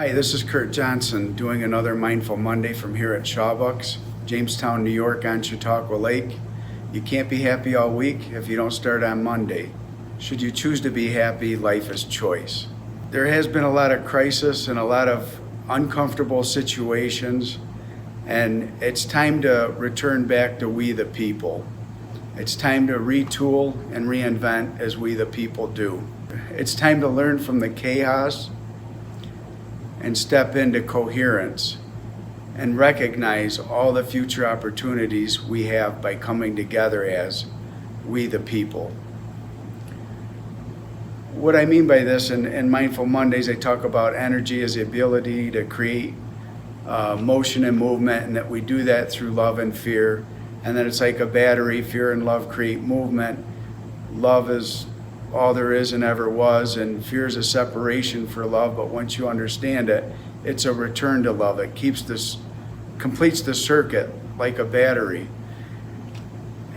Hi, this is Kurt Johnson doing another Mindful Monday from here at Shawbucks, Jamestown, New York on Chautauqua Lake. You can't be happy all week if you don't start on Monday. Should you choose to be happy, life is choice. There has been a lot of crisis and a lot of uncomfortable situations, and it's time to return back to we the people. It's time to retool and reinvent as we the people do. It's time to learn from the chaos and step into coherence and recognize all the future opportunities we have by coming together as we the people. What I mean by this in Mindful Mondays, I talk about energy as the ability to create motion and movement, and that we do that through love and fear. And then it's like a battery, fear and love create movement. Love is all there is and ever was, and fear is a separation for love, but once you understand it, it's a return to love. It completes the circuit like a battery.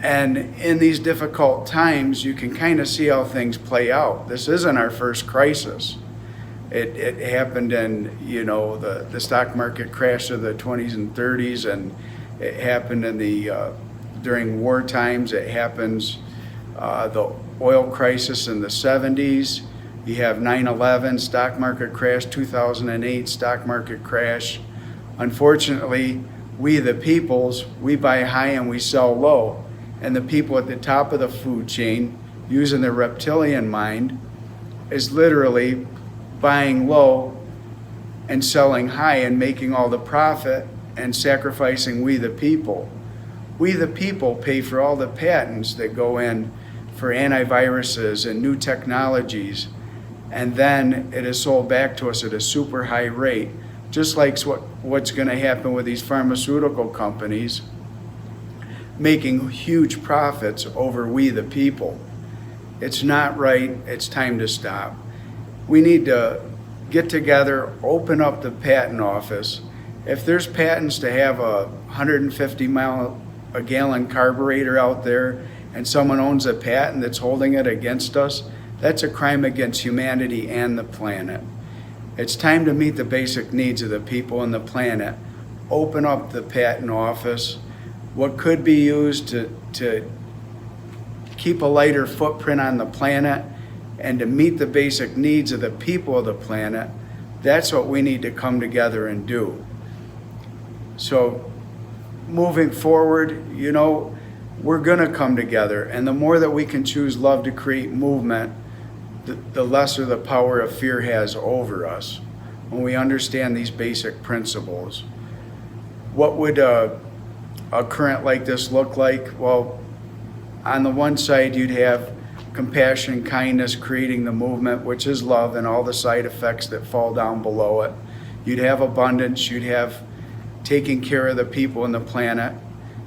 And in these difficult times, you can kind of see how things play out. This isn't our first crisis. It happened in, the stock market crash of the 20s and 30s, and it happened in during war times. It happens the oil crisis in the 70s. You have 9/11, stock market crash, 2008 stock market crash. Unfortunately, we the peoples, we buy high and we sell low. And the people at the top of the food chain, using their reptilian mind, is literally buying low and selling high and making all the profit and sacrificing we the people. We the people pay for all the patents that go in for antiviruses and new technologies, and then it is sold back to us at a super high rate, just like what's going to happen with these pharmaceutical companies making huge profits over we the people. It's not right. It's time to stop. We need to get together, open up the patent office. If there's patents to have a 150 mile a gallon carburetor out there and someone owns a patent that's holding it against us, that's a crime against humanity and the planet. It's time to meet the basic needs of the people and the planet. Open up the patent office. What could be used to keep a lighter footprint on the planet and to meet the basic needs of the people of the planet, that's what we need to come together and do. So moving forward, we're going to come together, and the more that we can choose love to create movement, the lesser the power of fear has over us when we understand these basic principles. What would a current like this look like? Well, on the one side, you'd have compassion, kindness, creating the movement, which is love, and all the side effects that fall down below it. You'd have abundance, you'd have taking care of the people and the planet.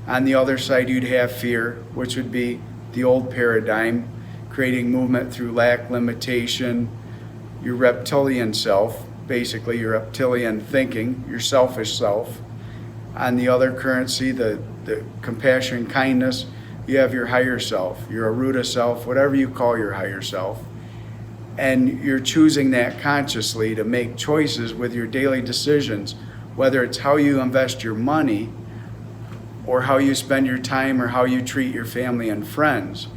On the other side, you'd have fear, which would be the old paradigm, creating movement through lack, limitation, your reptilian self, basically your reptilian thinking, your selfish self. On the other currency, the compassion, kindness, you have your higher self, your Aruda self, whatever you call your higher self. And you're choosing that consciously to make choices with your daily decisions, whether it's how you invest your money or how you spend your time or how you treat your family and friends.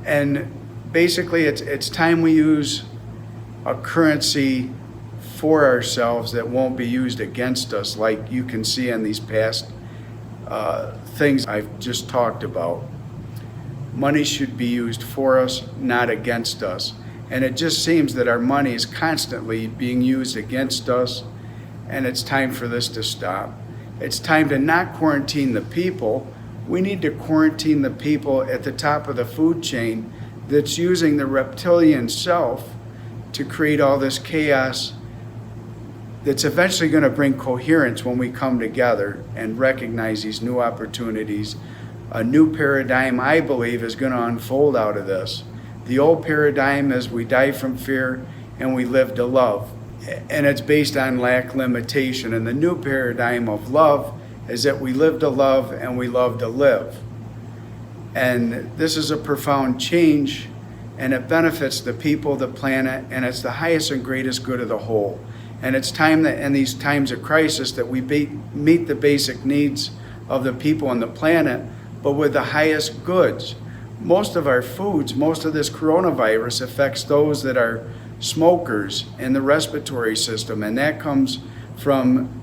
And basically, it's time we use a currency for ourselves that won't be used against us, like you can see in these past things I've just talked about. Money should be used for us, not against us. And it just seems that our money is constantly being used against us, and it's time for this to stop. It's time to not quarantine the people. We need to quarantine the people at the top of the food chain that's using the reptilian self to create all this chaos that's eventually going to bring coherence when we come together and recognize these new opportunities. A new paradigm, I believe, is going to unfold out of this. The old paradigm is we die from fear and we live to love. And it's based on lack, limitation. And the new paradigm of love is that we live to love and we love to live. And this is a profound change, and it benefits the people, the planet, and it's the highest and greatest good of the whole. And it's time that in these times of crisis that we meet the basic needs of the people on the planet, but with the highest goods. Most of our foods, most of this coronavirus affects those that are smokers in the respiratory system, and that comes from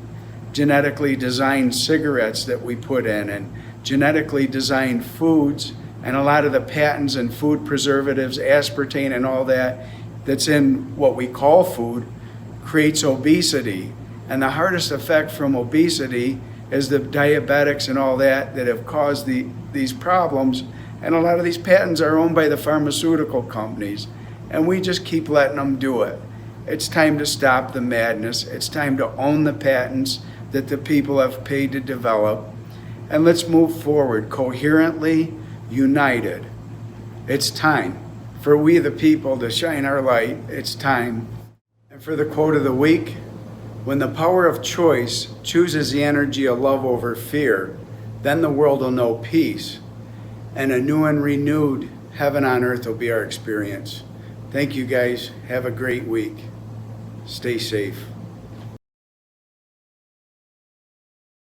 genetically designed cigarettes that we put in, and genetically designed foods, and a lot of the patents and food preservatives, aspartame and all that, that's in what we call food, creates obesity. And the hardest effect from obesity is the diabetics and all that have caused these problems. And a lot of these patents are owned by the pharmaceutical companies, and we just keep letting them do it. It's time to stop the madness. It's time to own the patents that the people have paid to develop. And let's move forward coherently, united. It's time for we the people to shine our light. It's time. And for the quote of the week, when the power of choice chooses the energy of love over fear, then the world will know peace, and a new and renewed heaven on earth will be our experience. Thank you guys. Have a great week. Stay safe.